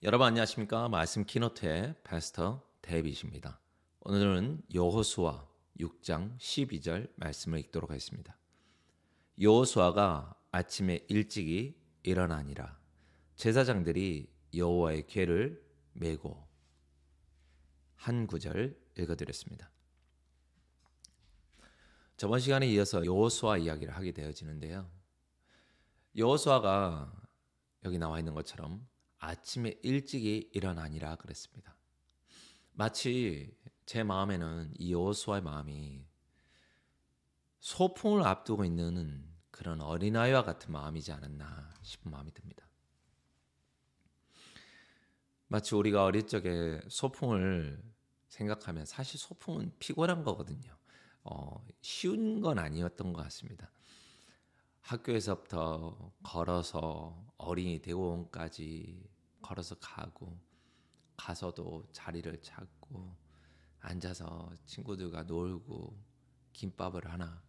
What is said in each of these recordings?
여러분 안녕하십니까? 말씀 키노트의 패스터 데이빗입니다. 오늘은 여호수아 6장 12절 말씀을 읽도록 하겠습니다. 여호수아가 아침에 일찍이 일어나니라. 제사장들이 여호와의 궤를 메고 한 구절 읽어드렸습니다. 저번 시간에 이어서 여호수아 이야기를 하게 되어지는데요. 여호수아가 여기 나와 있는 것처럼 아침에 일찍이 일어나니라 그랬습니다. 마치 제 마음에는 이 여호수아의 마음이 소풍을 앞두고 있는 그런 어린아이와 같은 마음이지 않았나 싶은 마음이 듭니다. 마치 우리가 어릴 적에 소풍을 생각하면 사실 소풍은 피곤한 거거든요. 쉬운 건 아니었던 것 같습니다. 학교에서부터 걸어서 어린이 대공원까지 걸어서 가서도 자리를 찾고 앉아서 친구들과 놀고 김밥을 하나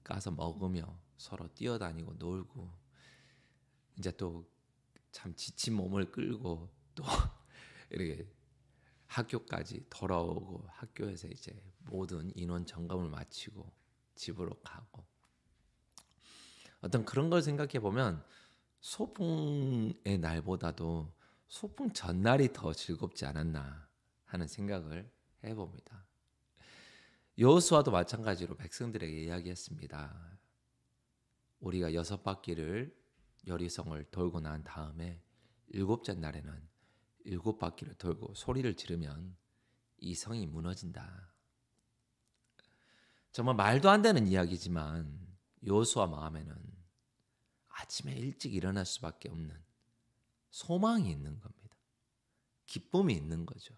까서 먹으며 서로 뛰어다니고 놀고 이제 또 참 지친 몸을 끌고 또 이렇게 학교까지 돌아오고 학교에서 이제 모든 인원 점검을 마치고 집으로 가고 어떤 그런 걸 생각해 보면 소풍의 날보다도 소풍 전날이 더 즐겁지 않았나 하는 생각을 해봅니다. 여호수아도 마찬가지로 백성들에게 이야기했습니다. 우리가 6바퀴를 여리성을 돌고 난 다음에 7째 날에는 7바퀴를 돌고 소리를 지르면 이 성이 무너진다. 정말 말도 안 되는 이야기지만 여호수아 마음에는 아침에 일찍 일어날 수밖에 없는 소망이 있는 겁니다. 기쁨이 있는 거죠.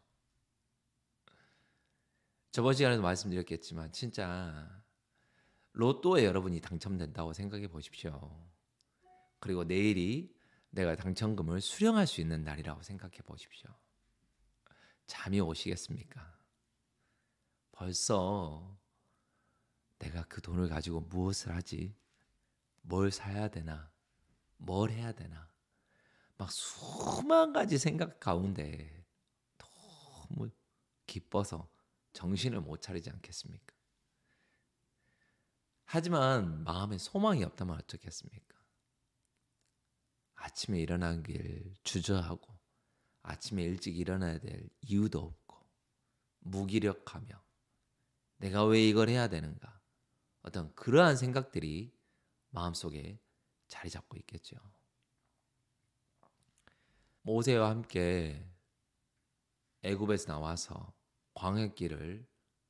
저번 시간에도 말씀드렸겠지만 진짜 로또에 여러분이 당첨된다고 생각해 보십시오. 그리고 내일이 내가 당첨금을 수령할 수 있는 날이라고 생각해 보십시오. 잠이 오시겠습니까? 벌써 내가 그 돈을 가지고 무엇을 하지? 뭘 사야 되나? 뭘 해야 되나? 막 수만 가지 생각 가운데 너무 기뻐서 정신을 못 차리지 않겠습니까? 하지만 마음에 소망이 없다면 어쩌겠습니까? 아침에 일어나길 주저하고 아침에 일찍 일어나야 될 이유도 없고 무기력하며 내가 왜 이걸 해야 되는가? 어떤 그러한 생각들이 마음속에 자리 잡고 있겠죠. 모세와 함께 애굽에서 나와서 광야길을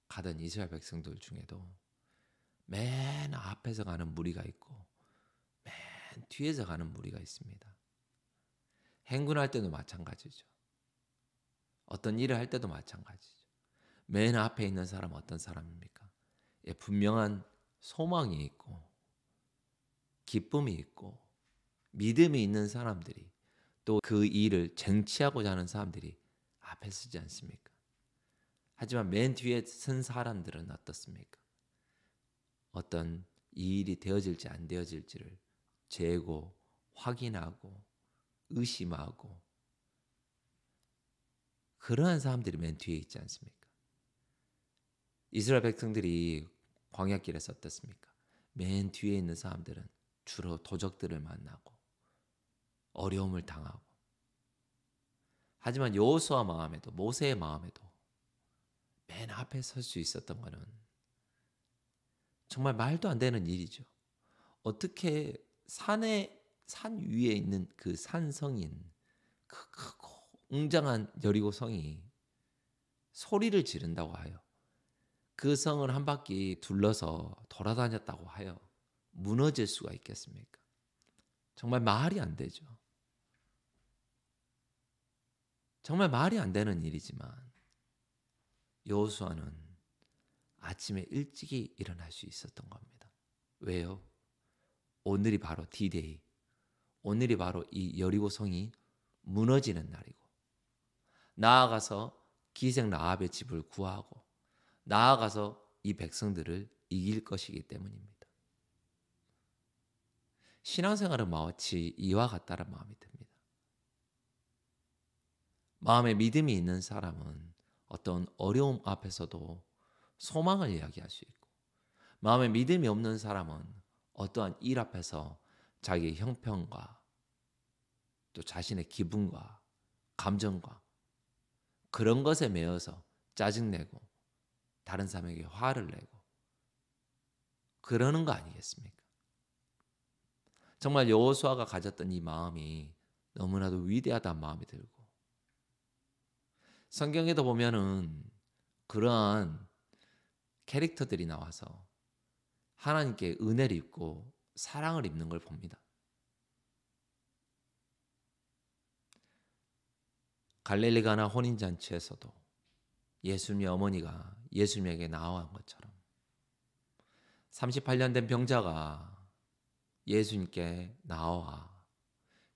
가던 이스라엘 백성들 중에도 맨 앞에서 가는 무리가 있고 맨 뒤에서 가는 무리가 있습니다. 행군할 때도 마찬가지죠. 어떤 일을 할 때도 마찬가지죠. 맨 앞에 있는 사람은 어떤 사람입니까? 예, 분명한 소망이 있고 기쁨이 있고 믿음이 있는 사람들이 또 그 일을 쟁취하고자 하는 사람들이 앞에 서지 않습니까? 하지만 맨 뒤에 선 사람들은 어떻습니까? 어떤 이 일이 되어질지 안 되어질지를 재고 확인하고 의심하고 그러한 사람들이 맨 뒤에 있지 않습니까? 이스라엘 백성들이 광야길에서 어떻습니까? 맨 뒤에 있는 사람들은 주로 도적들을 만나고 어려움을 당하고 하지만 여호수아 마음에도 모세의 마음에도 맨 앞에 설 수 있었던 것은 정말 말도 안 되는 일이죠. 어떻게 산 위에 있는 그 산성인 그 크고 웅장한 여리고 성이 소리를 지른다고 하여 그 성을 한 바퀴 둘러서 돌아다녔다고 하여 무너질 수가 있겠습니까? 정말 말이 안 되죠. 정말 말이 안 되는 일이지만 여호수아는 아침에 일찍이 일어날 수 있었던 겁니다. 왜요? 오늘이 바로 D-Day. 오늘이 바로 이 여리고 성이 무너지는 날이고 나아가서 기생 라합의 집을 구하고 나아가서 이 백성들을 이길 것이기 때문입니다. 신앙생활은 마치 이와 같다는 마음이 듭니다. 마음에 믿음이 있는 사람은 어떤 어려움 앞에서도 소망을 이야기할 수 있고, 마음에 믿음이 없는 사람은 어떠한 일 앞에서 자기의 형편과 또 자신의 기분과 감정과 그런 것에 매여서 짜증내고 다른 사람에게 화를 내고 그러는 거 아니겠습니까? 정말 여호수아가 가졌던 이 마음이 너무나도 위대하다는 마음이 들고, 성경에도 보면은 그러한 캐릭터들이 나와서 하나님께 은혜를 입고 사랑을 입는 걸 봅니다. 갈릴리 가나 혼인잔치에서도 예수님의 어머니가 예수님에게 나아간 것처럼 38년 된 병자가 예수님께 나와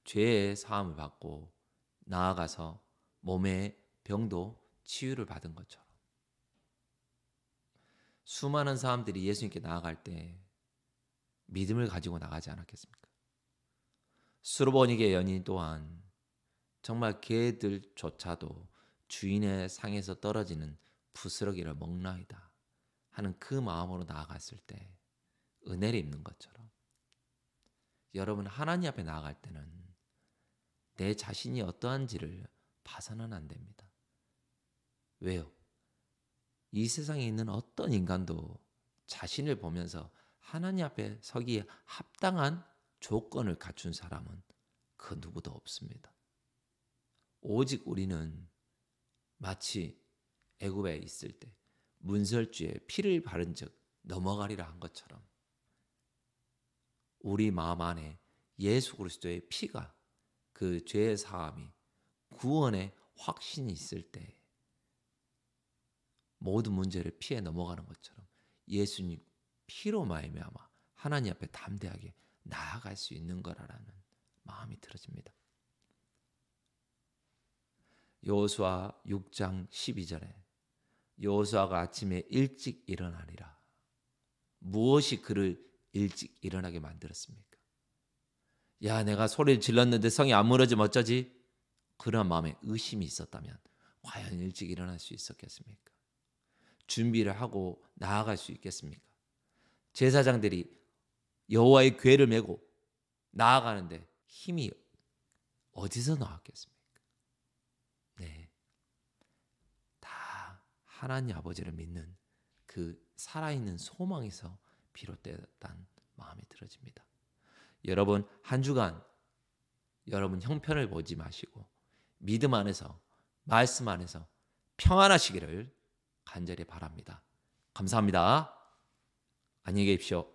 죄의 사함을 받고 나아가서 몸의 병도 치유를 받은 것처럼 수많은 사람들이 예수님께 나아갈 때 믿음을 가지고 나가지 않았겠습니까? 수르보니게 연인 또한 정말 개들조차도 주인의 상에서 떨어지는 부스러기를 먹나이다 하는 그 마음으로 나아갔을 때 은혜를 입는 것처럼, 여러분 하나님 앞에 나아갈 때는 내 자신이 어떠한지를 봐서는 안 됩니다. 왜요? 이 세상에 있는 어떤 인간도 자신을 보면서 하나님 앞에 서기에 합당한 조건을 갖춘 사람은 그 누구도 없습니다. 오직 우리는 마치 애굽에 있을 때 문설주에 피를 바른 즉 넘어가리라 한 것처럼 우리 마음 안에 예수 그리스도의 피가, 그 죄의 사함이, 구원의 확신이 있을 때 모든 문제를 피해 넘어가는 것처럼 예수님 피로 말미암아 하나님 앞에 담대하게 나아갈 수 있는 거라는 마음이 들어집니다. 여호수아 6장 12절에 여호수아가 아침에 일찍 일어나리라. 무엇이 그를 일찍 일어나게 만들었습니까? 야, 내가 소리를 질렀는데 성이 안 무너지면 어쩌지? 그런 마음에 의심이 있었다면 과연 일찍 일어날 수 있었겠습니까? 준비를 하고 나아갈 수 있겠습니까? 제사장들이 여호와의 궤를 메고 나아가는데 힘이 어디서 나왔겠습니까? 네, 다 하나님 아버지를 믿는 그 살아있는 소망에서 비롯됐다는 마음이 들어집니다. 여러분 한 주간 여러분 형편을 보지 마시고 믿음 안에서, 말씀 안에서 평안하시기를 간절히 바랍니다. 감사합니다. 안녕히 계십시오.